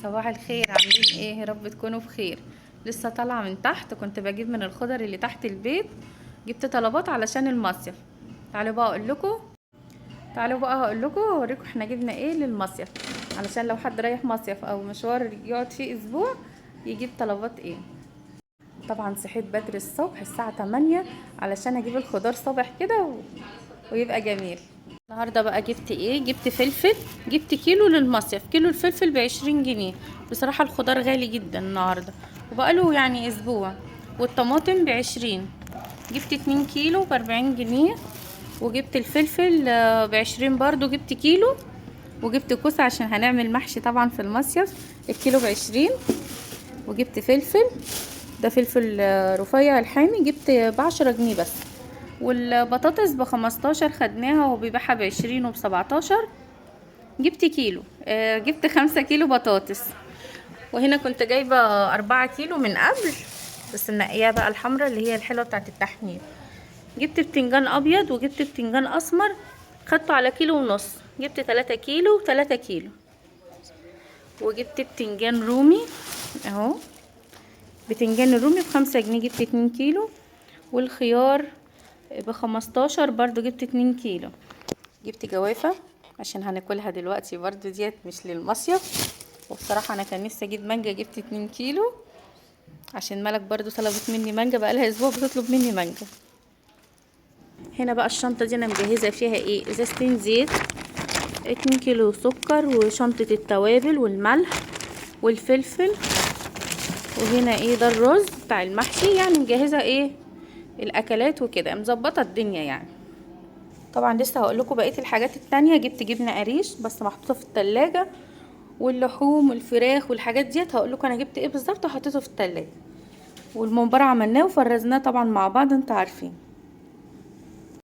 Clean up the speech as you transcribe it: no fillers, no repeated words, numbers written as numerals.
صباح الخير، عاملين ايه؟ يا رب تكونوا بخير. لسه طالعه من تحت، كنت بجيب من الخضر اللي تحت البيت. جبت طلبات علشان المصيف. تعالوا بقى اقول لكم تعالوا بقى هقول لكم اوريكم احنا جبنا ايه للمصيف، علشان لو حد رايح مصيف او مشوار يقعد فيه اسبوع يجيب طلبات ايه. طبعا صحيت بدري الصبح الساعه 8 علشان اجيب الخضار صبح كده ويبقى جميل. النهارده بقى جبت ايه؟ جبت فلفل. جبت كيلو للمصيف، كيلو الفلفل ب20 جنيه. بصراحة الخضار غالي جدا النهارده وبقاله يعني اسبوع. والطماطم ب20. جبت 2 كيلو ب40 جنيه. وجبت الفلفل ب20 برضو، جبت كيلو. وجبت كوسة عشان هنعمل محشي طبعا في المصيف، الكيلو ب20. وجبت فلفل، ده فلفل رفيع الحامي، جبت ب10 جنيه بس. والبطاطس ب15 خدناها وبيبيعها ب20 وب17. جبت كيلو، جبت 5 كيلو بطاطس. وهنا كنت جايبة 4 كيلو من قبل، بس النقية بقى الحمراء اللي هي الحلوة بتاعت التحمير. جبت بتنجان ابيض وجبت بتنجان اسمر، خدته على كيلو ونص. جبت 3 كيلو 3 كيلو. وجبت بتنجان رومي اهو، بتنجان الرومي ب5 جنيه، جبت 2 كيلو. والخيار ب15 برضو، جبت 2 كيلو. جبت جوافة عشان هناكلها دلوقتي برضو، ديت مش للمصيف. وبصراحة انا كان نفسي اجيب مانجا، جبت 2 كيلو عشان ملك برضو طلبت مني مانجا، بقالها اسبوع بتطلب مني مانجا. هنا بقى الشنطة دي انا مجهزة فيها ايه؟ ازازتين زيت، 2 كيلو سكر، وشنطة التوابل والملح والفلفل. وهنا ايه؟ ده الرز بتاع المحشي، يعني مجهزة ايه الاكلات وكده، مظبطة الدنيا يعني. طبعا لسه هقول لكم بقيه الحاجات التانية. جبت جبنه قريش بس محطوطه في التلاجة، واللحوم والفراخ والحاجات ديت هقول لكم انا جبت ايه بالظبط وحطيته في التلاجة. والممبار عملناه وفرزناه طبعا مع بعض، انتوا عارفين.